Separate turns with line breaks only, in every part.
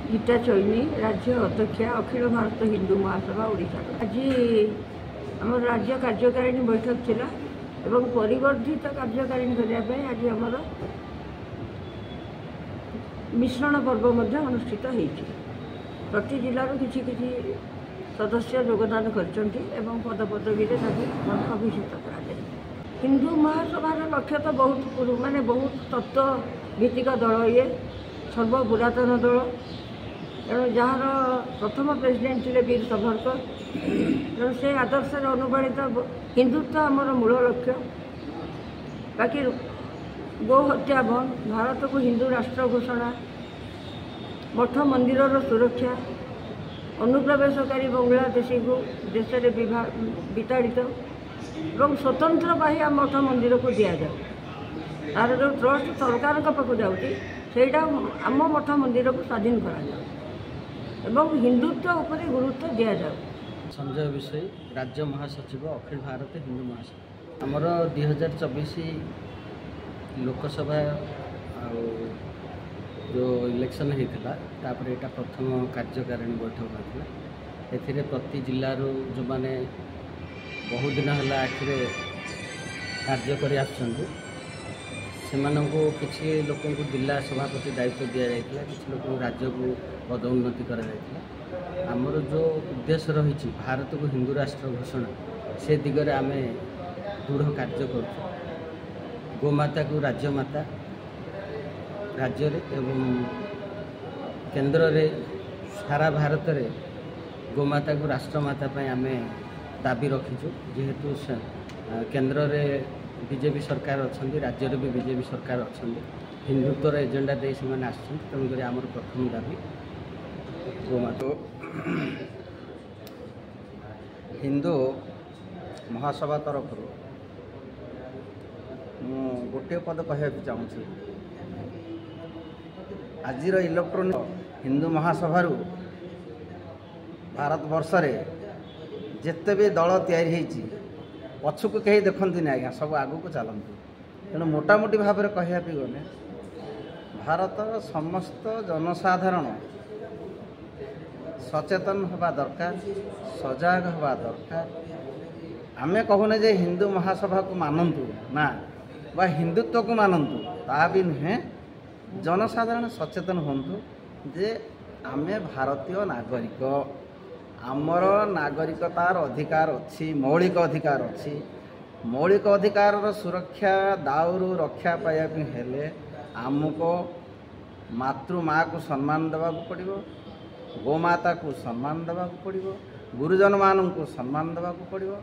गीता चैनी राज्य अध्यक्षा अखिल भारत हिंदू महासभा ओडिशा आज आम राज्य कार्यकारिणी बैठक थिला एवं परिवर्धित कार्यकारिणी करने आज आमर मिश्रण पर्व अनुष्ठित होती। प्रति जिलूर किसी किसी सदस्य योगदान कर पदपदवी अभिषेक कर हिंदू महासभार लक्ष्य तो बहुत माने बहुत तत्व भित्तिक दल ये सर्वपुरातन दल तेणु जार प्रथम प्रेसिडेंट थे वीर सावरकर तेणु से आदर्श अनुप्राणित हिंदुत्व आमर मूल लक्ष्य। बाकी गो हत्या बंद भारत को हिंदू राष्ट्र घोषणा मठ मंदिर सुरक्षा अनुप्रवेशकारी बांग्लादेशी को देश में विताड़ित और स्वतंत्र बाह्य मठ मंदिर को दि जाए तार जो ट्रस्ट सरकार पाक जाऊँगी सेटा आम मठ मंदिर को स्वाधीन करा हिंदुत्व उपर गुरुत्व दि जाए।
संजय विषय राज्य महासचिव अखिल भारत हिंदू महासभा आमर 2024 लोकसभा जो इलेक्शन होता तापर यहाँ प्रथम कार्यकारिणी बैठक होता ए प्रति जिलूर जो मैंने बहुत दिन है आखिर कार्य कर सेमानंको किसी लोक जिला सभापति दायित्व दि जाता किसी लोक राज्य को पदोन्नति कर आमर जो उद्देश्य रही भारत को हिंदू राष्ट्र घोषणा से दिगरे आम दृढ़ कार्य कर गोमाता को राज्यमाता राज्य एवं केंद्र रे सारा भारत रे गोमाता को राष्ट्रमाता आम दाबी रखीचु जेहेतु केंद्र रे बीजेपी सरकार अच्छा राज्य भी बीजेपी सरकार अच्छा हिंदुत्वर एजेंडा दे से तेणुक आमर प्रथम दाबी गोमाता हिंदू महासभा तरफ गोटे पद कहना चाहूँगी आज इलेक्ट्रोनिक हिंदू महासभा भारत वर्ष रे जिते भी दल या पछुक कहीं देखती ना आज्ञा सब आगू को चलती तेणु मोटामोटी भाव में कहया गले भारत समस्त जनसाधारण सचेतन हवा दरकार सजग हवा दरकार। आमे कहूने जे हिंदू महासभा को मानतु ना बा हिंदुत्व को मानतु ता भी नुहे जनसाधारण सचेतन होंतु जे आमे भारतीय नागरिक आमर नागरिकतार अधिकार अच्छी मौलिक अधिकार अच्छी मौलिक अधिकार सुरक्षा दाउरू रक्षा पाइबा हेले आमको मातृमा को सम्मान देवा पड़ो गोमाता को सम्मान देवा पड़ो गुरुजन मान को सम्मान देवा पड़ो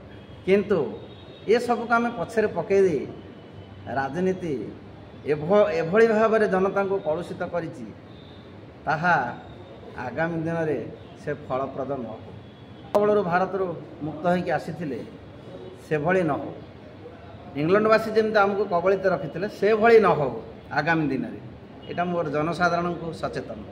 किंतु ये सब को आम पछरे पकई दे राजनीति एभली भाव में जनता को कलुषित करिछि ताहा आगामी दिन में से फलप्रद न हो कबल भारत मुक्त होकर आसी से भली न हो इंग्लैंडवासी जमी आमको कबलित रखी से भली न हो आगामी दिन में यहाँ मोर जनसाधारण को सचेतन।